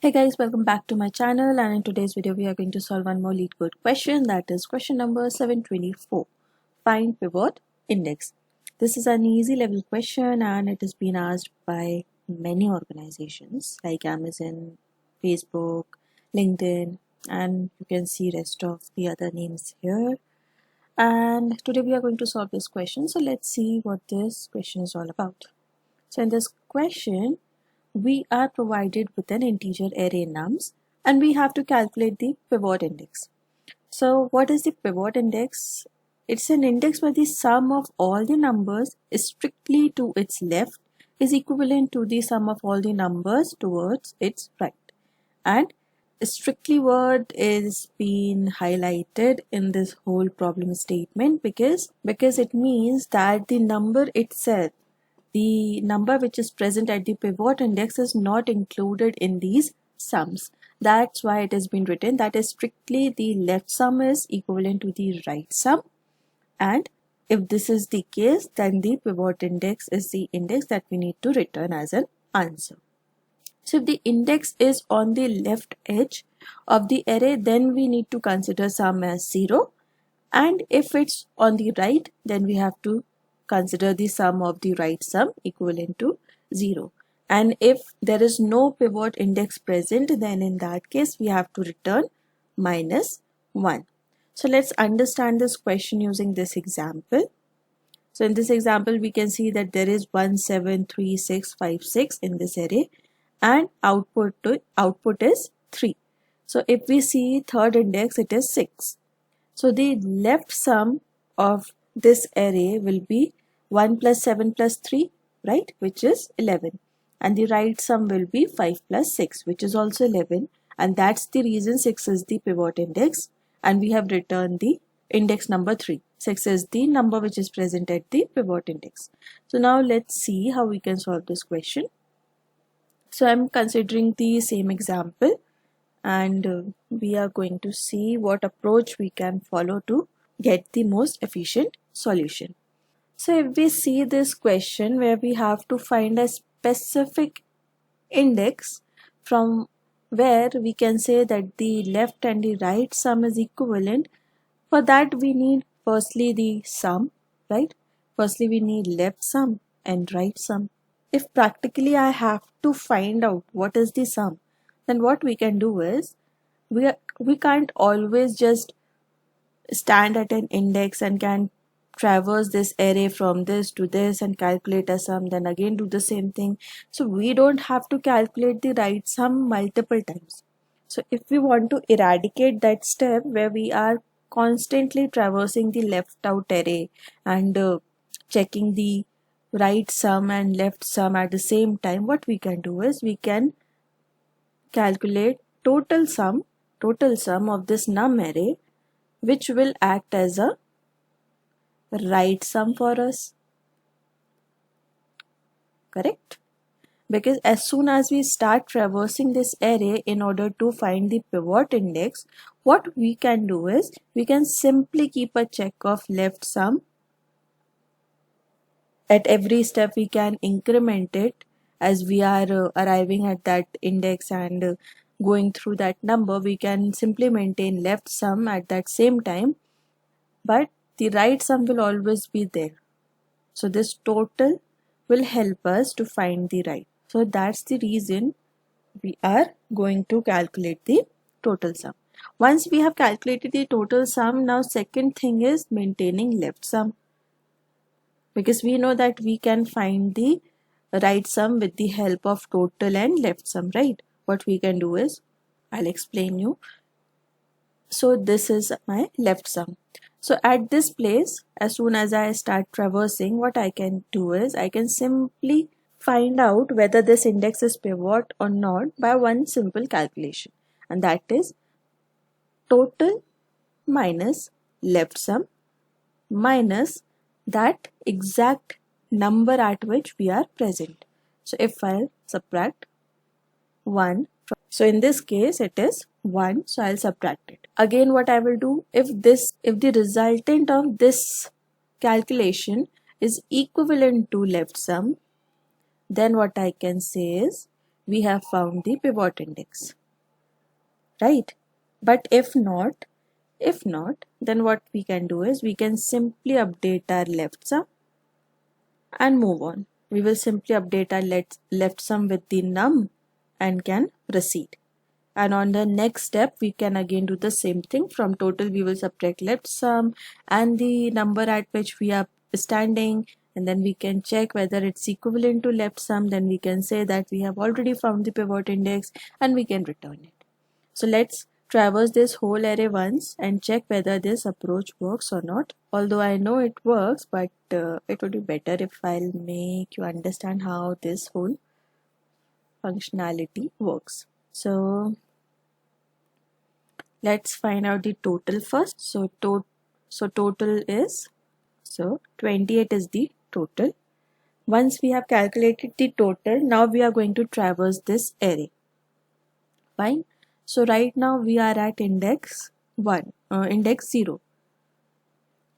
Hey guys, welcome back to my channel, and in today's video we are going to solve one more LeetCode question, that is question number 724. Find pivot index. This is an easy level question and it has been asked by many organizations like Amazon, Facebook, LinkedIn, and you can see rest of the other names here. And today we are going to solve this question, so let's see what this question is all about. So in this question, we are provided with an integer array nums and we have to calculate the pivot index. So what is the pivot index? It's an index where the sum of all the numbers is strictly to its left is equivalent to the sum of all the numbers towards its right. And strictly word is being highlighted in this whole problem statement because it means that the number itself, the number which is present at the pivot index, is not included in these sums. That's why it has been written that is strictly the left sum is equivalent to the right sum, and if this is the case, then the pivot index is the index that we need to return as an answer. So if the index is on the left edge of the array, then we need to consider sum as 0, and if it's on the right, then we have to consider the sum of the right sum equivalent to 0. And if there is no pivot index present, then in that case we have to return -1. So let's understand this question using this example. So in this example we can see that there is 1, 7, 3, 6, 5, 6 in this array, and output is 3. So if we see third index, it is 6. So the left sum of this array will be 1 plus 7 plus 3, right, which is 11. And the right sum will be 5 plus 6, which is also 11. And that's the reason 6 is the pivot index. And we have returned the index number 3. 6 is the number which is present at the pivot index. So now let's see how we can solve this question. So I'm considering the same example, and we are going to see what approach we can follow to get the most efficient solution. So if we see this question where we have to find a specific index from where we can say that the left and the right sum is equivalent, for that we need firstly the sum, right? Firstly we need left sum and right sum. If practically I have to find out what is the sum, then what we can do is we can't always just stand at an index and can traverse this array from this to this and calculate a sum, then again do the same thing. So we don't have to calculate the right sum multiple times. So if we want to eradicate that step where we are constantly traversing the left out array and checking the right sum and left sum at the same time, what we can do is we can calculate total sum of this num array, which will act as a right sum for us. Correct? Because as soon as we start traversing this array in order to find the pivot index, what we can do is we can simply keep a check of left sum. At every step we can increment it as we are arriving at that index and going through that number. We can simply maintain left sum at that same time, but the right sum will always be there. So this total will help us to find the right. So that's the reason we are going to calculate the total sum. Once we have calculated the total sum, now second thing is maintaining left sum, because we know that we can find the right sum with the help of total and left sum, right? What we can do is, I'll explain you. So this is my left sum. So at this place, as soon as I start traversing, what I can do is I can simply find out whether this index is pivot or not by one simple calculation, and that is total minus left sum minus that exact number at which we are present. So if I'll subtract 1 from, so in this case it is 1, so I'll subtract it. Again what I will do, if the resultant of this calculation is equivalent to left sum, then what I can say is we have found the pivot index, right? But if not, then what we can do is we can simply update our left sum and move on. We will simply update our left sum with the num and can proceed. And on the next step, we can again do the same thing. From total, we will subtract left sum and the number at which we are standing, and then we can check whether it's equivalent to left sum. Then we can say that we have already found the pivot index and we can return it. So let's traverse this whole array once and check whether this approach works or not. Although I know it works, but it would be better if I'll make you understand how this whole functionality works. So let's find out the total first. So total is, 28 is the total. Once we have calculated the total, now we are going to traverse this array. Fine. So right now we are at index 0.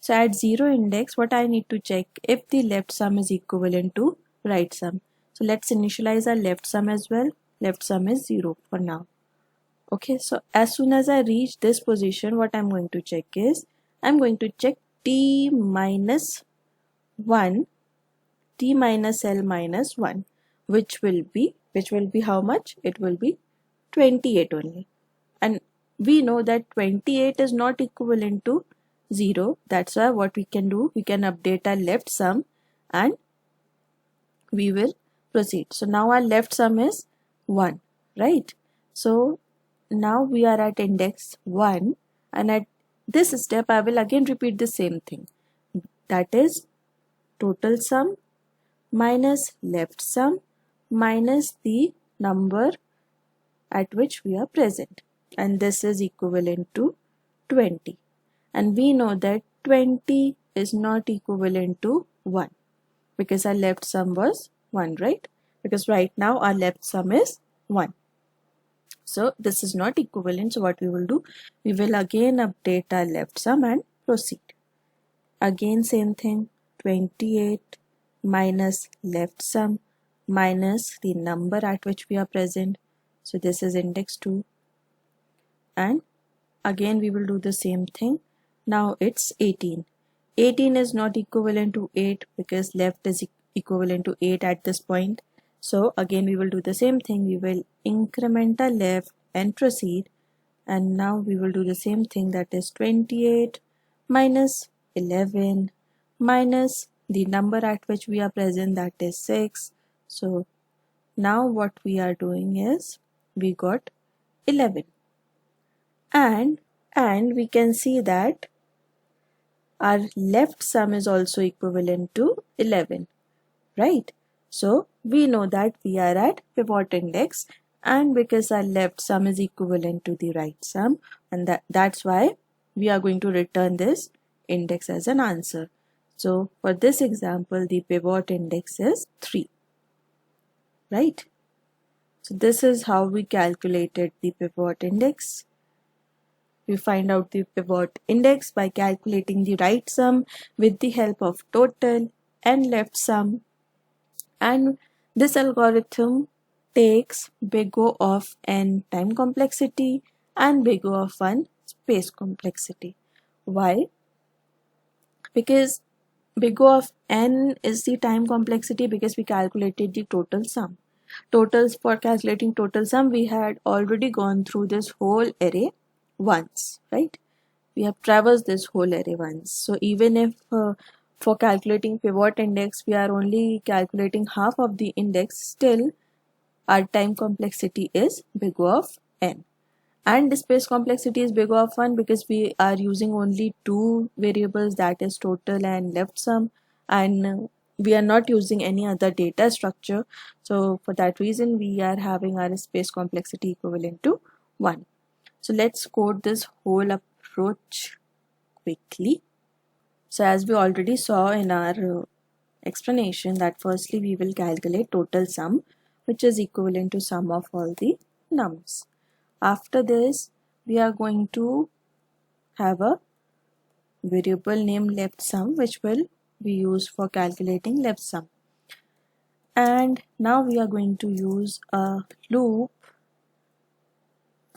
So at 0 index, what I need to check if the left sum is equivalent to right sum. So let's initialize our left sum as well. Left sum is 0 for now. Okay, so as soon as I reach this position, what I'm going to check is I'm going to check t minus 1, t minus l minus 1, which will be how much? It will be 28 only. And we know that 28 is not equivalent to 0. That's why what we can do, we can update our left sum and we will proceed. So now our left sum is 1, right? So now we are at index 1, and at this step I will again repeat the same thing. That is total sum minus left sum minus the number at which we are present, and this is equivalent to 20. And we know that 20 is not equivalent to 1 because our left sum was 1, right? Because right now our left sum is 1. So this is not equivalent. So what we will do, we will again update our left sum and proceed. Again same thing, 28 minus left sum minus the number at which we are present. So this is index 2. And again we will do the same thing. Now it's 18. 18 is not equivalent to 8 because left is equivalent to 8 at this point. So again we will do the same thing. We will increment our left and proceed. And now we will do the same thing, that is 28 minus 11 minus the number at which we are present, that is 6. So now what we are doing is we got 11. And we can see that our left sum is also equivalent to 11, right? So we know that we are at pivot index, and because our left sum is equivalent to the right sum, and that's why we are going to return this index as an answer. So for this example, the pivot index is 3, right? So this is how we calculated the pivot index. We find out the pivot index by calculating the right sum with the help of total and left sum. And this algorithm takes big O of n time complexity and big O of 1 space complexity. Why? Because big O of n is the time complexity because we calculated the total sum. Totals, for calculating total sum, we had already gone through this whole array once, right? We have traversed this whole array once. So even if for calculating pivot index we are only calculating half of the index, still our time complexity is big O of n. And the space complexity is big O of 1 because we are using only two variables, that is total and left sum, and we are not using any other data structure. So for that reason we are having our space complexity equivalent to 1. So let's code this whole approach quickly. So as we already saw in our explanation, that firstly we will calculate total sum, which is equivalent to sum of all the nums. After this, we are going to have a variable named left sum, which will be used for calculating left sum. And now we are going to use a loop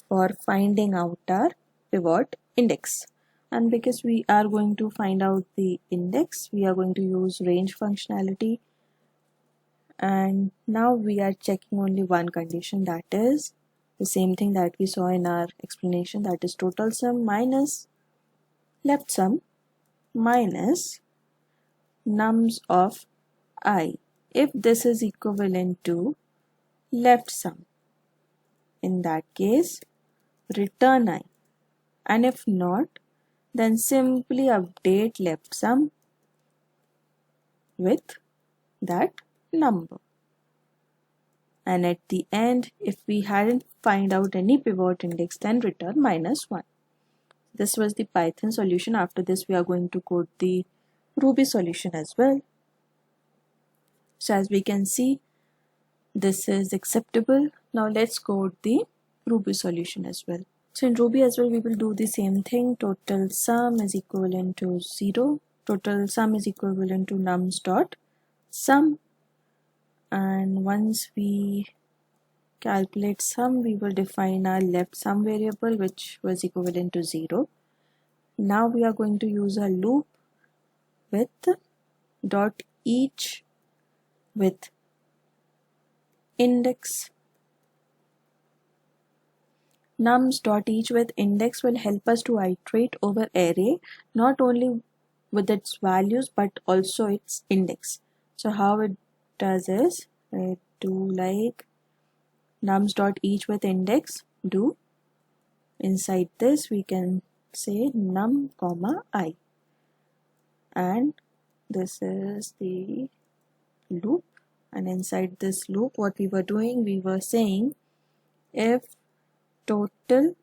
for finding out our pivot index. And because we are going to find out the index, we are going to use range functionality. And now we are checking only one condition, that is the same thing that we saw in our explanation, that is total sum minus left sum minus nums of I. If this is equivalent to left sum, in that case return I, and if not, then simply update left sum with that number. And at the end, if we hadn't find out any pivot index, then return -1. This was the Python solution. After this, we are going to code the Ruby solution as well. So as we can see, this is acceptable. Now let's code the Ruby solution as well. So in Ruby as well, we will do the same thing. Total sum is equivalent to 0. Total sum is equivalent to nums dot sum. And once we calculate sum, we will define our left sum variable, which was equivalent to 0. Now we are going to use a loop with dot each with index. Nums dot each with index will help us to iterate over array, not only with its values but also its index. So how it does is, do like nums dot each with index, do inside this we can say num comma I, and this is the loop. And inside this loop, what we were doing, we were saying if total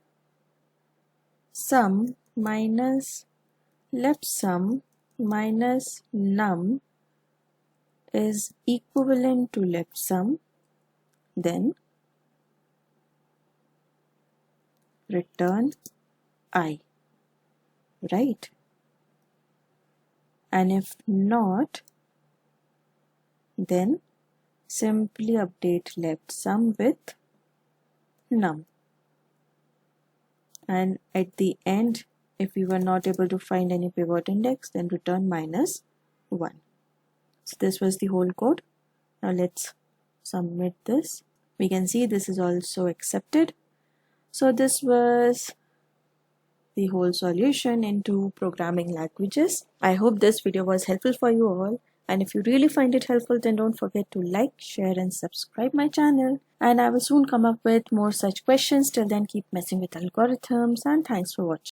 sum minus left sum minus num is equivalent to left sum, then return I, right? And if not, then simply update left sum with num. And at the end, if we were not able to find any pivot index, then return -1. So this was the whole code. Now let's submit this. We can see this is also accepted. So this was the whole solution in 2 programming languages. I hope this video was helpful for you all. And if you really find it helpful, then don't forget to like, share and subscribe my channel. And I will soon come up with more such questions. Till then, keep messing with algorithms, and thanks for watching.